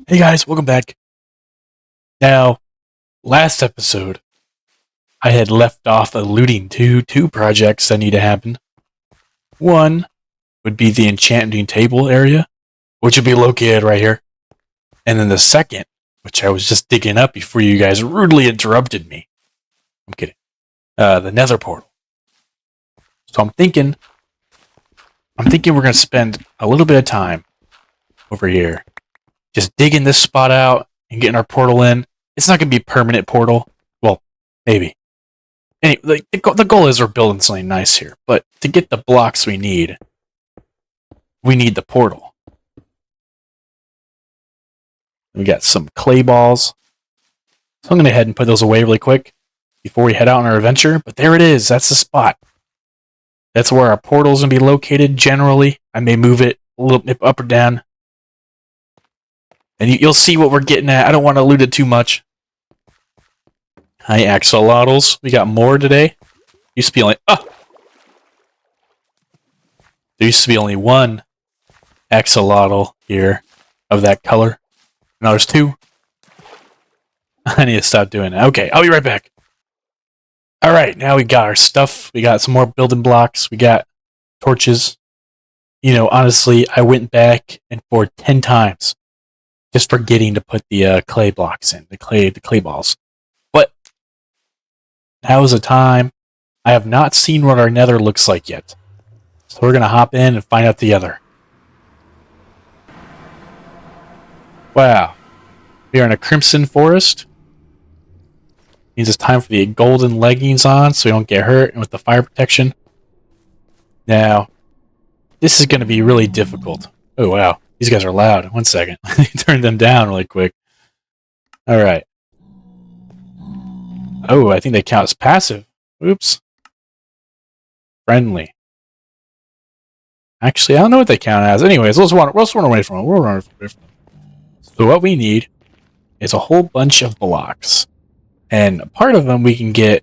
Hey guys, welcome back. Now, last episode, I had left off alluding to two projects that need to happen. One would be the enchanting table area, which would be located right here. And then the second, which I was just digging up before you guys rudely interrupted me. I'm kidding. The nether portal. So I'm thinking we're going to spend a little bit of time over here just digging this spot out and getting our portal in. It's not going to be a permanent portal. Well, maybe. Anyway, the goal is we're building something nice here. But to get the blocks we need the portal. We got some clay balls. So I'm going to head and put those away really quick before we head out on our adventure. But there it is. That's the spot. That's where our portal's going to be located generally. I may move it a little bit up or down. And you'll see what we're getting at. I don't want to allude it too much. Hi, axolotls. We got more today. Used to be only... Oh! There used to be only one axolotl here of that color. Now there's two. I need to stop doing that. Okay, I'll be right back. Alright, now we got our stuff. We got some more building blocks. We got torches. You know, honestly, I went back and forth 10 times just forgetting to put the clay blocks in, the clay balls. But now is the time. I have not seen what our nether looks like yet. So we're going to hop in and find out together. Wow. We are in a crimson forest. Means it's time for the golden leggings on so we don't get hurt, and with the fire protection. Now, this is going to be really difficult. Oh, wow. These guys are loud. One second. Turn them down really quick. Alright. Oh, I think they count as passive. Oops. Friendly. Actually, I don't know what they count as. Anyways, let's run away from them. We'll run away from them. So what we need is a whole bunch of blocks. And part of them we can get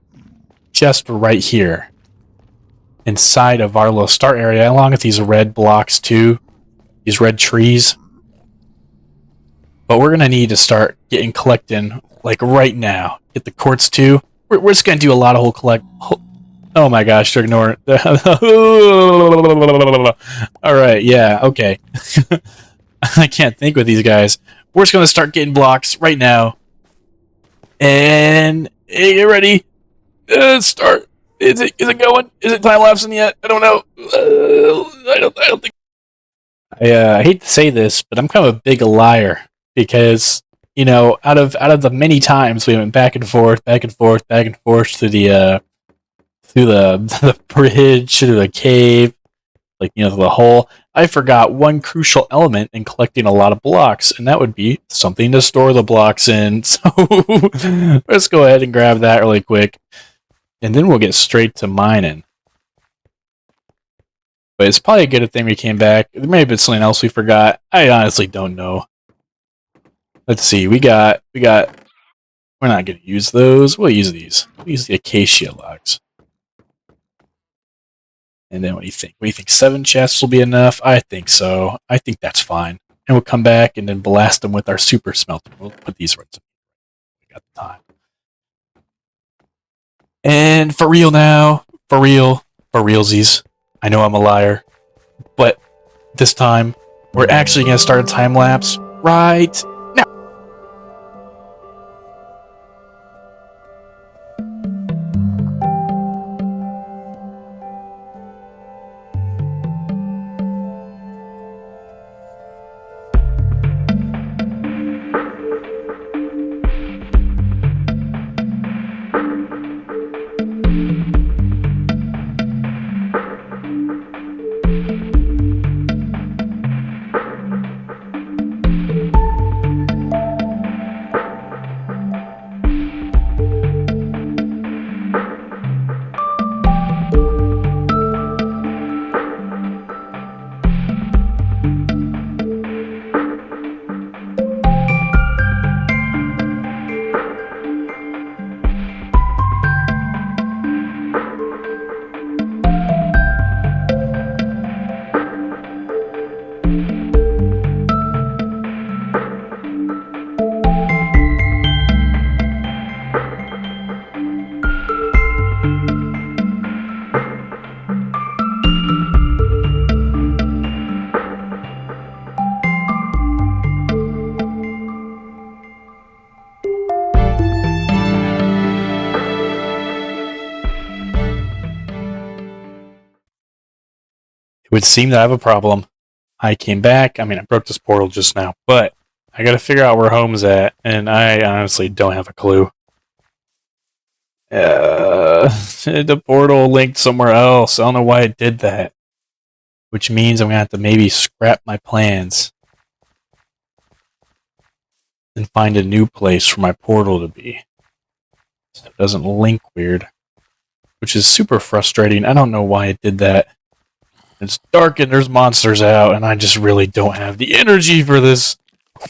just right here. Inside of our little start area, along with these red blocks too. These red trees. But we're going to need to start collecting, like right now. Get the quartz too. We're just going to do a lot of oh my gosh, ignore it. Alright, yeah, okay. I can't think with these guys. We're just going to start getting blocks right now. And hey, get ready. Start. Is it going? Is it time lapsing yet? I don't know. I don't think. I hate to say this, but I'm kind of a big liar because you know, out of the many times we went back and forth through the the bridge, through the cave, like you know the hole. I forgot one crucial element in collecting a lot of blocks, and that would be something to store the blocks in. So let's go ahead and grab that really quick, and then we'll get straight to mining. But it's probably a good thing we came back. There may have been something else we forgot. I honestly don't know. Let's see. We're not going to use those. We'll use these. We'll use the acacia logs. And then what do you think? What do you think? 7 chests will be enough? I think so. I think that's fine. And we'll come back and then blast them with our super smelter. We'll put these right. We got the time. And for real now, for realsies. I know I'm a liar, but this time we're actually going to start a time lapse right now. would seem to have a problem. I came back. I mean, I broke this portal just now, but I gotta figure out where home's at, and I honestly don't have a clue. The portal linked somewhere else. I don't know why it did that. Which means I'm gonna have to maybe scrap my plans and find a new place for my portal to be. So it doesn't link weird. Which is super frustrating. I don't know why it did that. It's dark and there's monsters out, and I just really don't have the energy for this.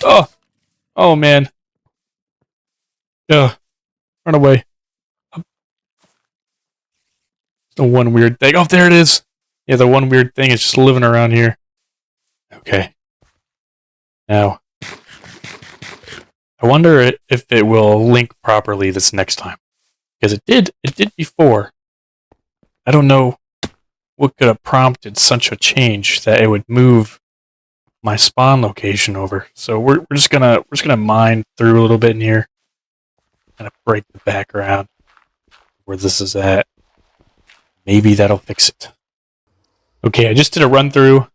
Oh! Oh man. Ugh. Run away. The one weird thing. Oh, there it is! Yeah, the one weird thing is just living around here. Okay. Now, I wonder if it will link properly this next time. Because it did before. I don't know what could have prompted such a change that it would move my spawn location over. So we're just gonna mine through a little bit in here. Kind of break the background where this is at. Maybe that'll fix it. Okay, I just did a run through.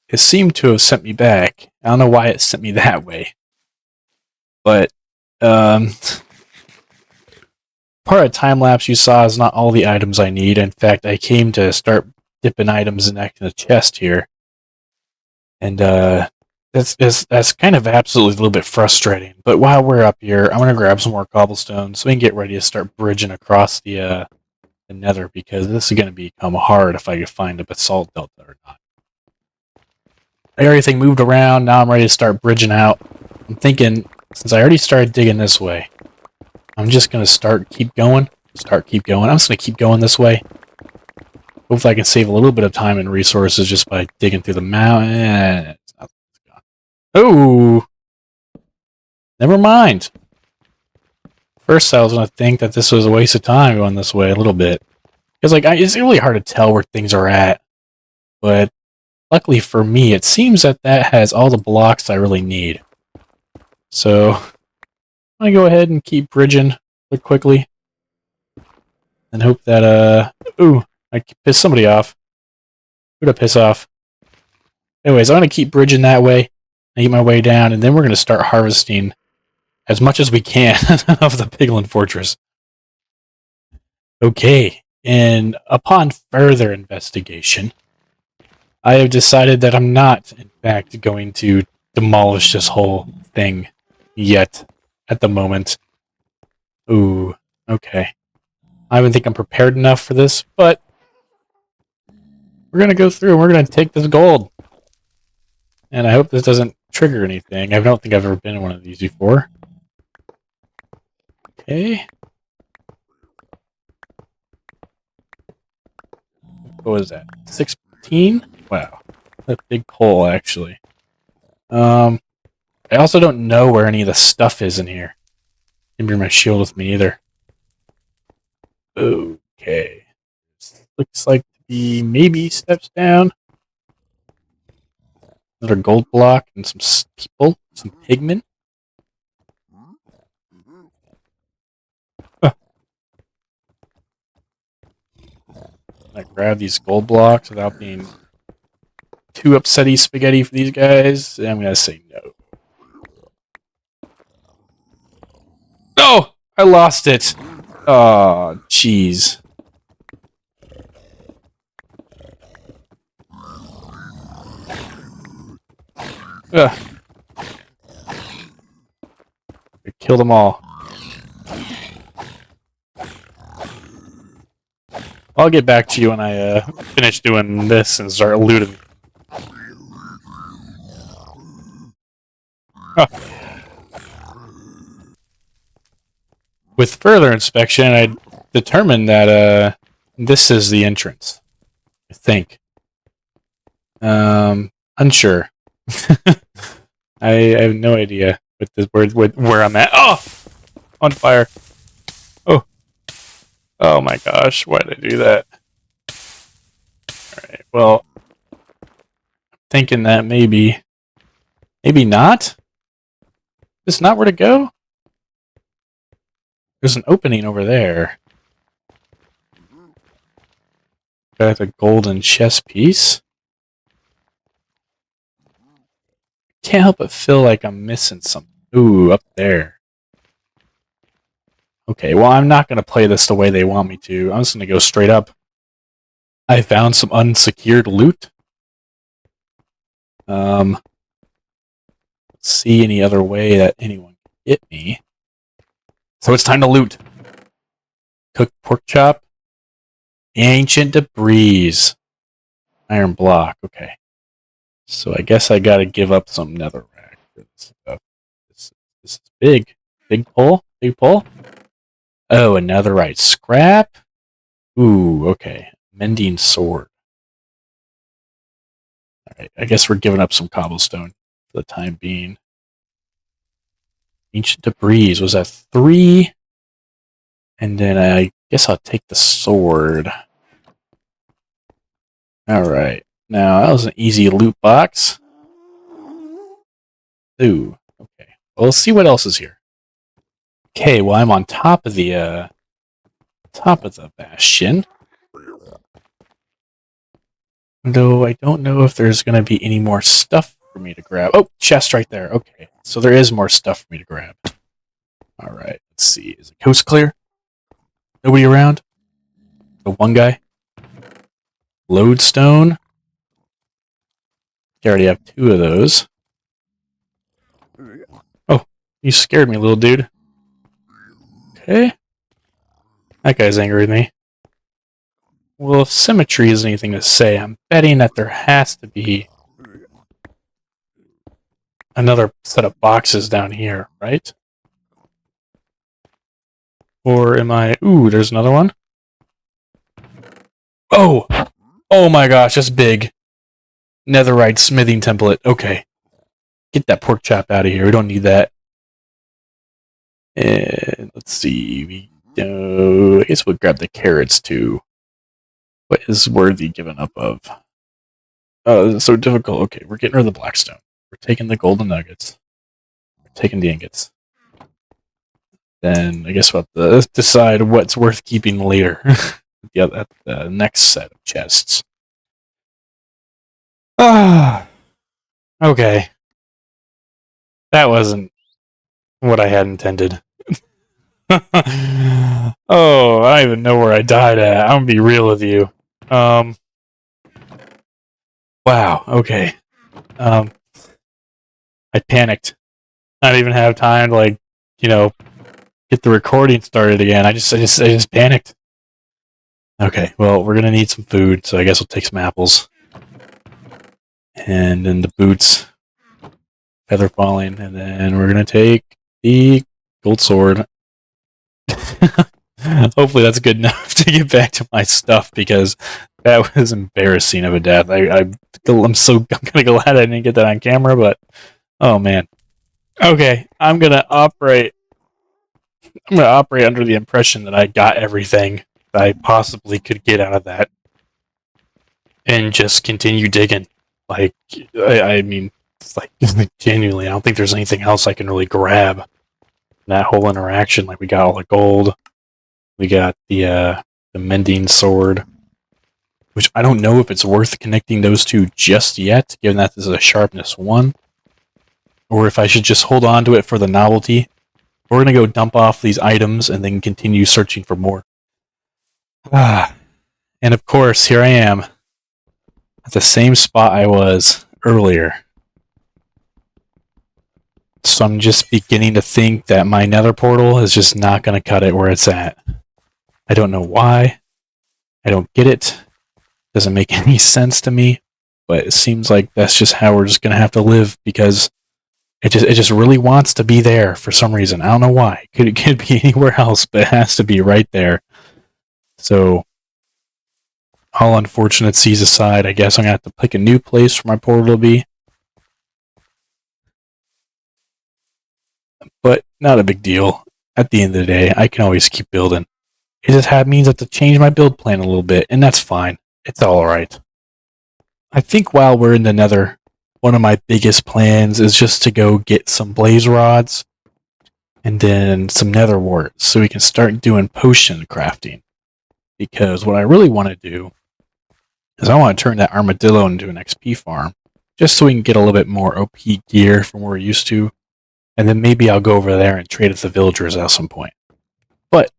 It seemed to have sent me back. I don't know why it sent me that way. But part of time lapse you saw is not all the items I need. In fact, I came to start dipping items in the chest here. And that's kind of absolutely a little bit frustrating. But while we're up here, I'm gonna grab some more cobblestone so we can get ready to start bridging across the nether, because this is gonna become hard if I can find a basalt delta or not. Everything moved around, now I'm ready to start bridging out. I'm thinking, since I already started digging this way, I'm just gonna keep going. I'm just gonna keep going this way. Hopefully I can save a little bit of time and resources just by digging through the mountain. Oh! Never mind. First I was gonna think that this was a waste of time going this way a little bit. Because it's really hard to tell where things are at. But luckily for me, it seems that has all the blocks I really need. So, I'm gonna go ahead and keep bridging quickly. And hope that, ooh, I pissed somebody off. Who'd I piss off? Anyways, I'm gonna keep bridging that way. Eat my way down, and then we're gonna start harvesting as much as we can of the Piglin Fortress. Okay, and upon further investigation, I have decided that I'm not, in fact, going to demolish this whole thing yet, at the moment. Ooh, okay. I don't think I'm prepared enough for this, but we're gonna go through and we're gonna take this gold. And I hope this doesn't trigger anything. I don't think I've ever been in one of these before. Okay. What was that? 16? Wow. That's a big pull, actually. I also don't know where any of the stuff is in here. Didn't bring my shield with me either. Okay. This looks like to be maybe steps down. Another gold block and some people, some pigmen. Huh. I grab these gold blocks without being too upsetty spaghetti for these guys. I'm gonna say no. No! I lost it! Oh, jeez. Ugh. I killed them all. I'll get back to you when I finish doing this and start looting. Huh. With further inspection, I determined that this is the entrance. I think. Unsure. I have no idea where I'm at. Oh! On fire. Oh. Oh my gosh, why did I do that? Alright, well, I'm thinking that maybe not? Is this not where to go? There's an opening over there. Got a golden chess piece. Can't help but feel like I'm missing something. Ooh, up there. Okay, well, I'm not going to play this the way they want me to. I'm just going to go straight up. I found some unsecured loot. Let's see any other way that anyone can get me. So it's time to loot. Cooked pork chop. Ancient debris. Iron block. Okay. So I guess I got to give up some netherrack for this stuff. This is big. Big pull. Big pull. Oh, another right scrap. Ooh, okay. Mending sword. Alright, I guess we're giving up some cobblestone for the time being. Ancient debris. Was that 3? And then I guess I'll take the sword. Alright. Now, that was an easy loot box. Ooh, okay. Well, let's see what else is here. Okay, well, I'm on top of the bastion. Though I don't know if there's going to be any more stuff for me to grab. Oh, chest right there. Okay, so there is more stuff for me to grab. Alright, let's see. Is the coast clear? Nobody around? The one guy? Lodestone? I already have 2 of those. Oh, you scared me, little dude. Okay. That guy's angry with me. Well, if symmetry is anything to say, I'm betting that there has to be another set of boxes down here, right? Or am I... Ooh, there's another one. Oh! Oh my gosh, that's big. Netherite smithing template. Okay. Get that pork chop out of here. We don't need that. And let's see. I guess we'll grab the carrots too. What is worthy given up of? Oh, this is so difficult. Okay, we're getting rid of the blackstone. We're taking the golden nuggets. We're taking the ingots. Then I guess we'll have to decide what's worth keeping later. At the next set of chests. Ah, okay. That wasn't what I had intended. Oh, I don't even know where I died at. I'm gonna be real with you. Wow, okay. I panicked. I didn't even have time to, like, get the recording started again. I just panicked. Okay, well, we're gonna need some food, so I guess we'll take some apples. And then the boots. Feather falling, and then we're gonna take the gold sword. Hopefully that's good enough to get back to my stuff, because that was embarrassing of a death. I'm kind of glad I didn't get that on camera, but oh man. Okay, I'm gonna operate under the impression that I got everything that I possibly could get out of that, and just continue digging. Like, I mean, it's like genuinely, I don't think there's anything else I can really grab in that whole interaction. Like, we got all the gold. We got the mending sword, which I don't know if it's worth connecting those two just yet, given that this is a sharpness 1, or if I should just hold on to it for the novelty. We're going to go dump off these items and then continue searching for more. And of course, here I am at the same spot I was earlier. So I'm just beginning to think that my nether portal is just not going to cut it where it's at. I don't know why. I don't get it. Doesn't make any sense to me. But it seems like that's just how we're just going to have to live, because it just really wants to be there for some reason. I don't know why. It could be anywhere else, but it has to be right there. So, all unfortunate seas aside, I guess I'm going to have to pick a new place for my portal to be. But not a big deal. At the end of the day, I can always keep building. It just means I have to change my build plan a little bit, and that's fine. It's alright. I think while we're in the nether, one of my biggest plans is just to go get some blaze rods and then some nether wart so we can start doing potion crafting. Because what I really want to do is I want to turn that armadillo into an XP farm, just so we can get a little bit more OP gear from what we're used to, and then maybe I'll go over there and trade with the villagers at some point. But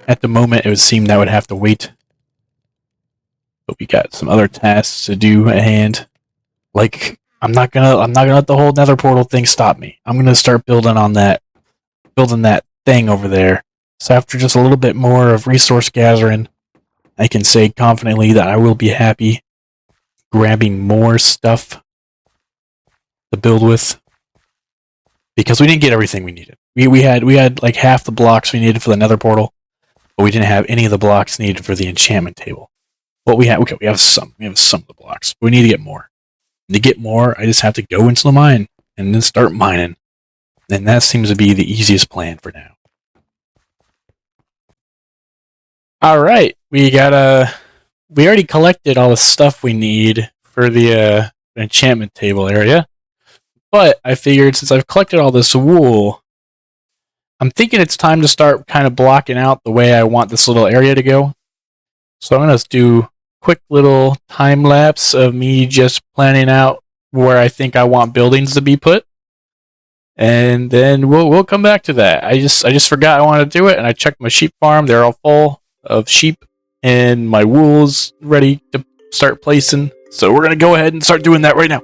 at the moment, it would seem that would have to wait. But we got some other tasks to do at hand. Like, I'm not gonna let the whole Nether portal thing stop me. I'm gonna start building that thing over there. So after just a little bit more of resource gathering, I can say confidently that I will be happy grabbing more stuff to build with, because we didn't get everything we needed. We had like half the blocks we needed for the Nether portal, but we didn't have any of the blocks needed for the enchantment table. Well, we have some of the blocks, but we need to get more. And to get more, I just have to go into the mine and then start mining. And that seems to be the easiest plan for now. Alright, we already collected all the stuff we need for the enchantment table area. But I figured since I've collected all this wool, I'm thinking it's time to start kind of blocking out the way I want this little area to go. So I'm going to do a quick little time lapse of me just planning out where I think I want buildings to be put. And then we'll come back to that. I just forgot I wanted to do it, and I checked my sheep farm. They're all full of sheep, and my wool's ready to start placing. So we're going to go ahead and start doing that right now.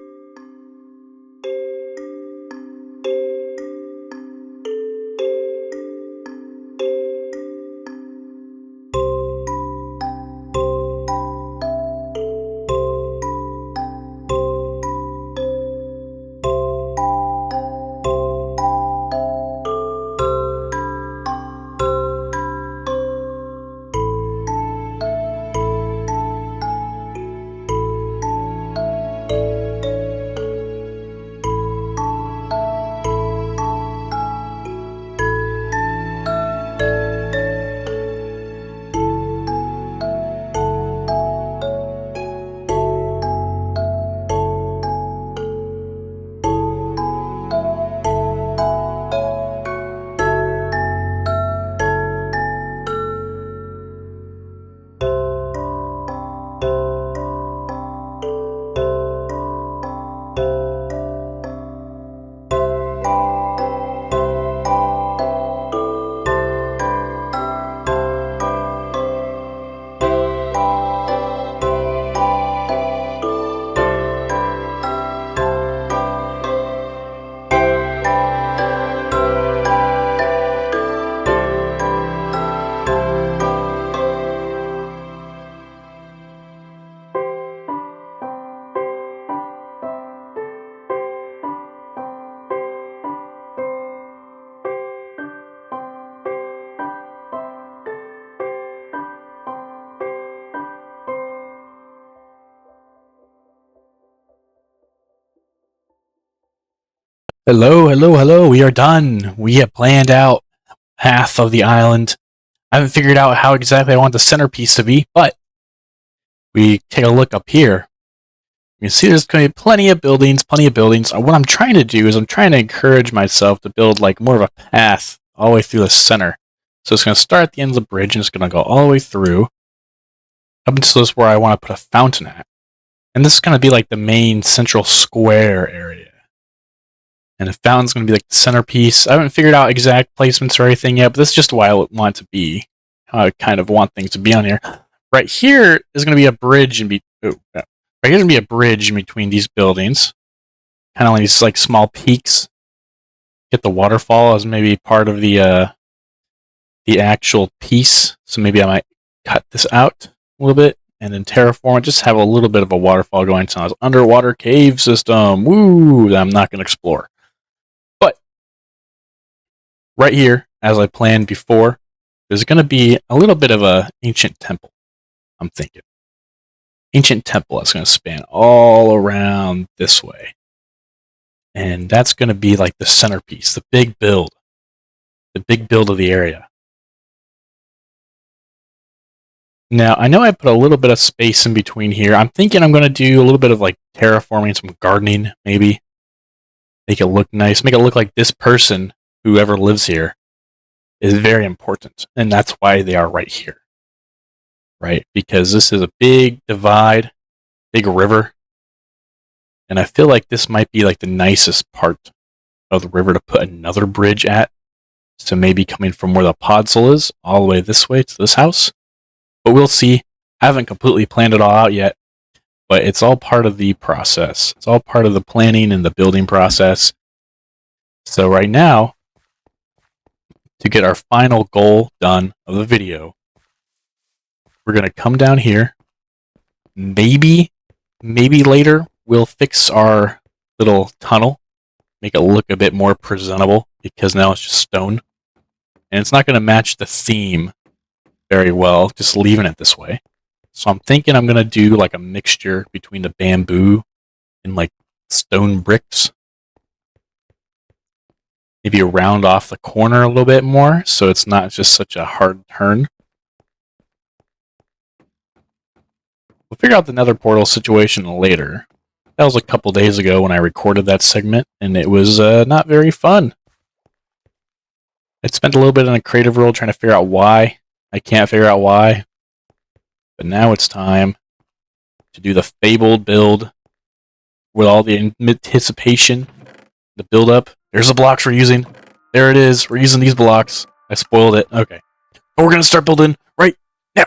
Hello. We are done. We have planned out half of the island. I haven't figured out how exactly I want the centerpiece to be, but we take a look up here. You can see there's going to be plenty of buildings. What I'm trying to do is I'm trying to encourage myself to build like more of a path all the way through the center. So it's going to start at the end of the bridge and it's going to go all the way through up until this where I want to put a fountain at. And this is going to be like the main central square area. And the fountain's going to be like the centerpiece. I haven't figured out exact placements or anything yet, but this is just why I want it to be. How I kind of want things to be on here. Right here is going to be a bridge in right here's going to be a bridge in between these buildings. Kind of like these like small peaks. Get the waterfall as maybe part of the actual piece. So maybe I might cut this out a little bit and then terraform it. Just have a little bit of a waterfall going to this underwater cave system. Woo! That I'm not going to explore. Right here, as I planned before, there's going to be a little bit of a ancient temple, I'm thinking. Ancient temple that's going to span all around this way. And that's going to be like the centerpiece, the big build of the area. Now, I know I put a little bit of space in between here. I'm thinking I'm going to do a little bit of like terraforming, some gardening, maybe. Make it look nice. Make it look like this person, whoever lives here, is very important, and that's why they are right here. right? Because this is a big divide, big river. And I feel like this might be like the nicest part of the river to put another bridge at. So maybe coming from where the podzol is all the way this way to this house. But we'll see. I haven't completely planned it all out yet, but it's all part of the process. It's all part of the planning and the building process. So right now, to get our final goal done of the video, we're going to come down here. Maybe later we'll fix our little tunnel, make it look a bit more presentable because now it's just stone. And it's not going to match the theme very well, just leaving it this way. So I'm thinking I'm going to do like a mixture between the bamboo and like stone bricks. Maybe round off the corner a little bit more so it's not just such a hard turn. We'll figure out the nether portal situation later. That was a couple days ago when I recorded that segment, and it was not very fun. I spent a little bit in a creative role trying to figure out why. I can't figure out why. But now it's time to do the fabled build with all the anticipation, the build up. There's the blocks we're using. There it is. We're using these blocks. I spoiled it. Okay. But we're going to start building right now.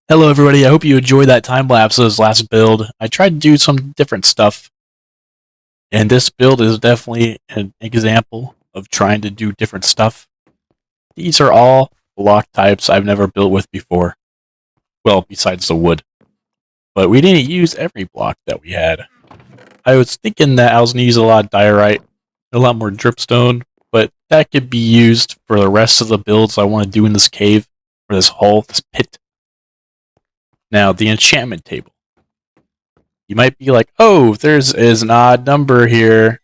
Hello everybody, I hope you enjoyed that time lapse of this last build. I tried to do some different stuff, and this build is definitely an example of trying to do different stuff. These are all block types I've never built with before. Well, besides the wood. But we didn't use every block that we had. I was thinking that I was going to use a lot of diorite, a lot more dripstone, but that could be used for the rest of the builds I want to do in this cave, or this hole, this pit. Now, the enchantment table. You might be like, oh, there's an odd number here.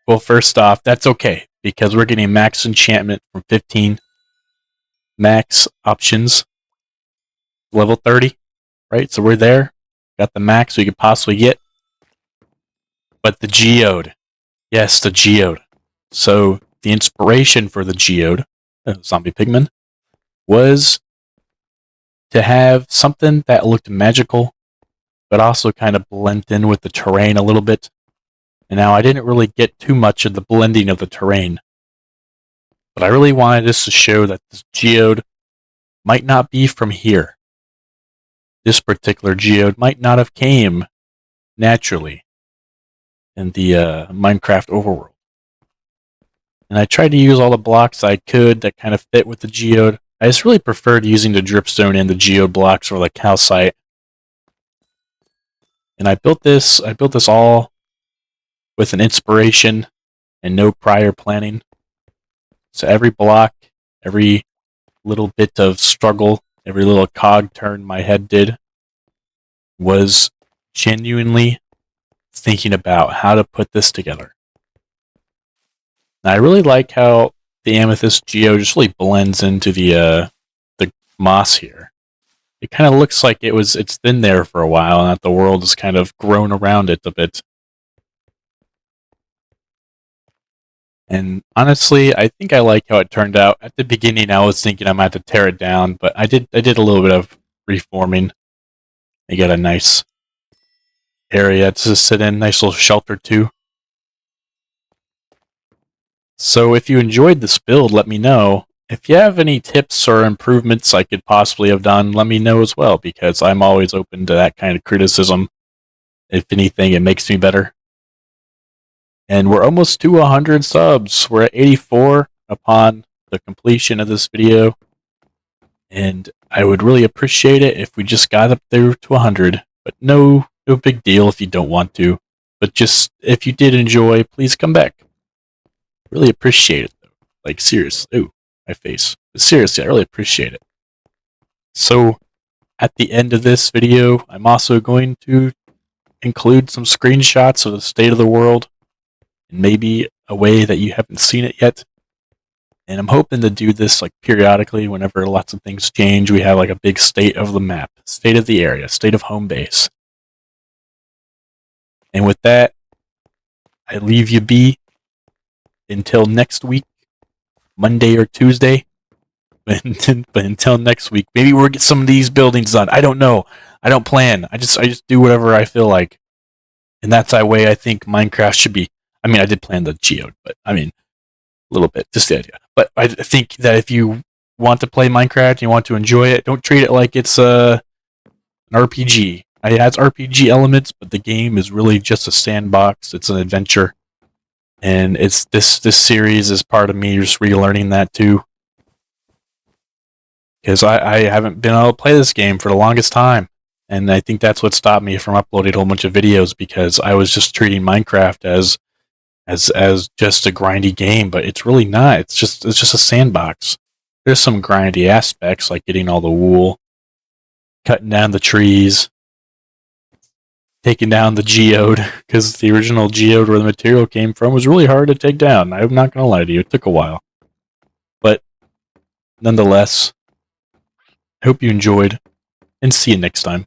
Well, first off, that's okay, because we're getting max enchantment from 15. Max options, level 30, right? So we're there. Got the max we could possibly get. But the Geode. Yes, the Geode. So the inspiration for the Geode, zombie pigman, was to have something that looked magical, but also kind of blend in with the terrain a little bit. And now I didn't really get too much of the blending of the terrain. But I really wanted this to show that this Geode might not be from here. This particular Geode might not have came naturally in the Minecraft overworld. And I tried to use all the blocks I could that kind of fit with the Geode. I just really preferred using the dripstone and the Geode blocks or the calcite. And I built this all with an inspiration and no prior planning. So every block, every little bit of struggle, every little cog turn my head did was genuinely thinking about how to put this together. And I really like how the amethyst geode just really blends into the moss here. It kind of looks like it's been there for a while and that the world has kind of grown around it a bit. And honestly, I think I like how it turned out. At the beginning, I was thinking I might have to tear it down, but I did a little bit of reforming. I got a nice area to sit in, nice little shelter too. So if you enjoyed this build, let me know. If you have any tips or improvements I could possibly have done, let me know as well, because I'm always open to that kind of criticism. If anything, it makes me better. And we're almost to 100 subs. We're at 84 upon the completion of this video. And I would really appreciate it if we just got up there to 100. But no big deal if you don't want to. But just, if you did enjoy, please come back. Really appreciate it, though. Like, seriously. Ooh, my face. But seriously, I really appreciate it. So, at the end of this video, I'm also going to include some screenshots of the state of the world, and maybe a way that you haven't seen it yet. And I'm hoping to do this like periodically whenever lots of things change. We have like a big state of the map, state of the area, state of home base. And with that, I leave you be until next week, Monday or Tuesday. But until next week, maybe we'll get some of these buildings done. I don't know. I don't plan. I just do whatever I feel like. And that's the way I think Minecraft should be. I mean, I did plan the Geode, but I mean, a little bit, just the idea. But I think that if you want to play Minecraft and you want to enjoy it, don't treat it like it's an RPG. It has RPG elements, but the game is really just a sandbox. It's an adventure. And it's this series is part of me just relearning that too. Because I haven't been able to play this game for the longest time. And I think that's what stopped me from uploading a whole bunch of videos, because I was just treating Minecraft as just a grindy game, but it's really not. It's just a sandbox. There's some grindy aspects, like getting all the wool, cutting down the trees, taking down the geode, because the original geode where the material came from was really hard to take down. I'm not going to lie to you, it took a while. But nonetheless, I hope you enjoyed, and see you next time.